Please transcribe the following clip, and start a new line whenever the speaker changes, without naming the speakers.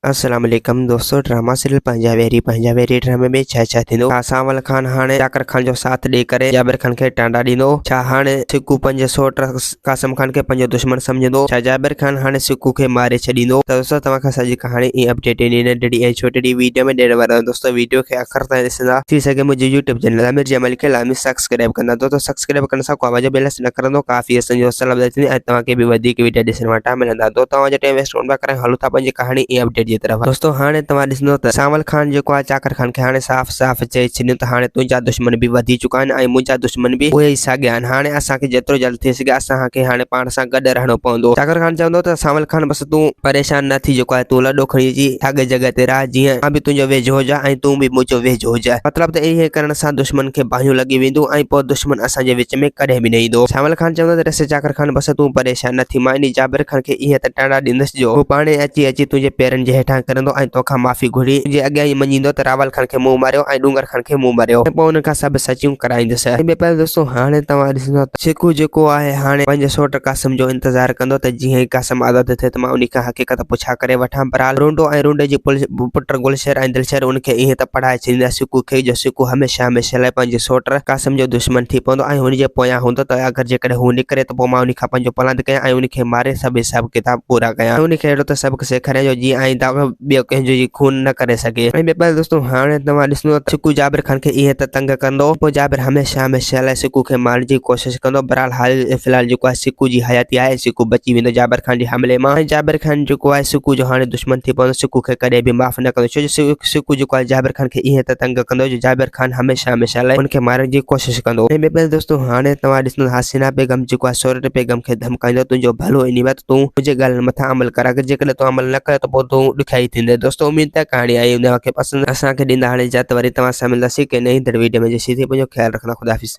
अस्सलाम वालेकुम दोस्तों। ड्रामा सीरियल पंजाबी ड्रामे में छा थींदो। सावल खान हाणे जाकर खान जो साथ ॾेई करे जाबिर खान खे टांडा ॾींदो। छा हाणे सिकू पंहिंजे सोट कासिम खान खे पंहिंजो दुश्मन सम्झंदो। छा जाबिर खान हाणे सिकू खे मारे छॾींदो। त दोस्तों तव्हां खां सॼी कहाणी ऐं अपडेट नंढड़ी ऐं छोटी वीडियो में ॾियण वारा आहियूं। दोस्तों वीडियो खे आख़िर ताईं ॾिसंदा थी सघे मुंहिंजे यूट्यूब चैनल आमिर जमाल खे लाज़मी सब्सक्राइब कंदा। दोस्तों सब्सक्राइब करण सां को आवाज़ बेल न करंदो काफ़ी असांजो सलाह थींदी ऐं तव्हांखे बि वधीक वीडियो ॾिसण वटां मिलंदा। तो तव्हांजो टाइम वेस्ट कोन पिया करण हलूं था पंहिंजी कहाणी ऐं अपडेट जी तरफ़। दोस्तों हाणे तव्हां ॾिसंदो त सावल खान जेको आहे चाकर खान खे हाणे साफ़ साफ़ चई छॾियो त हाणे तुंहिंजा दुश्मन बि वधी चुका आहिनि ऐं मुंहिंजा दुश्मन बि उहे ई साॻिया आहिनि। हाणे असांखे जेतिरो जल्द थी सघे असांखे हाणे पाण सां गॾु रहणो पवंदो। चाकर खान चवंदो त सावल खान बसि तूं परेशान न थी, जेको आहे तूं लॾो खणी अची साॻे जॻह ते रह, जीअं मां बि तुंहिंजो वेझो हुजां ऐं तूं बि मुंहिंजो वेझो हुजां। मतिलबु त इहे करण सां दुश्मन खे बाहियूं लॻी वेंदियूं ऐं पोइ दुश्मन असांजे विच में कॾहिं बि न ईंदो। सावल खान चवंदो त ॾिस चाकर खान बसि तूं परेशान न थी, मां इन जाबिर खान खे ईअं त टाड़ा ॾींदुसि जो हू पाणे अची तुंहिंजे पेरनि जे हेठां करंदो ऐं तोखां माफ़ी घुरी तुंहिंजे अॻियां ई मञींदो त रावल खान खे मुंहुं मारियो ऐं डूंगर खान खे मुंहुं मारियो ऐं पोइ उन खां सभु सचियूं कराईंदुसि। पहिरियों दोस्तों हाणे तव्हां ॾिसंदो सिकू जेको आहे हाणे पंहिंजे सोट कासिम जो इंतज़ारु कंदो त जीअं ई कासिम आज़ादु थिए त मां उन खां हक़ीक़त पुछा करे वठां। बहरहाल रूंडो ऐं रूंडे जी पुट गुलशर ऐं दिलशर उनखे ईअं त पढ़ाए छॾींदा सिकू खे, जो सिकू हमेशह लाइ पंहिंजे सोट कासिम जो दुश्मन थी पवंदो ऐं हुनजे पोयां हूंदो त अगरि जेकॾहिं हू निकिरे त पोइ मां उन खां पंहिंजो पलंद कयां ऐं उनखे मारे सभु हिसाब किताब पूरा कयां। उनखे अहिड़ो त सबक़ सेखारियां जो जीअं आईंदा ॿियो कंहिंजो खून न करे सघे। ऐं ॿियो दोस्तों हाणे तव्हां ॾिसंदो सिकू जाबिर खान खे ईअं त तंग कंदो, पोइ जाबिर हमेशह लाइ सिकू खे मारण जी कोशिशि कंदो। बहरहाल हाल फ़िलहाल जेको आहे सिकू जी हयाती आहे, सिकू बची वेंदो जाबिर खान जे हमले मां। जाबिर खान जेको आहे सिकू जो हाणे दुश्मन थी पवंदो, सिकू खे कॾहिं बि माफ़ न कंदो, छो जो सिकू जेको आहे जाबिर खान खे ईअं त तंग कंदो जो जाबिर खान हमेशह लाइ उनखे मारण जी कोशिशि कंदो। ऐं ॿियो दोस्तों हाणे तव्हां ॾिसंदो हसीना बेगम जेको आहे सोरठ बेगम खे धमकाईंदो तुंहिंजो भलो इन में तूं मुंहिंजे ॻाल्हियुनि मथां अमल कर, अगरि जेकॾहिं तूं अमल न करे त पोइ तूं ॾुखियाई थींदे। दोस्तों उम्मीद है कहाणी आई उनखे पसंदि असांखे ॾींदा। हाणे जा त वरी तव्हां सां मिलंदासीं के नई वीडियो में। जेसीं पंहिंजो ख्यालु रखंदा। खुदा हाफ़िज़।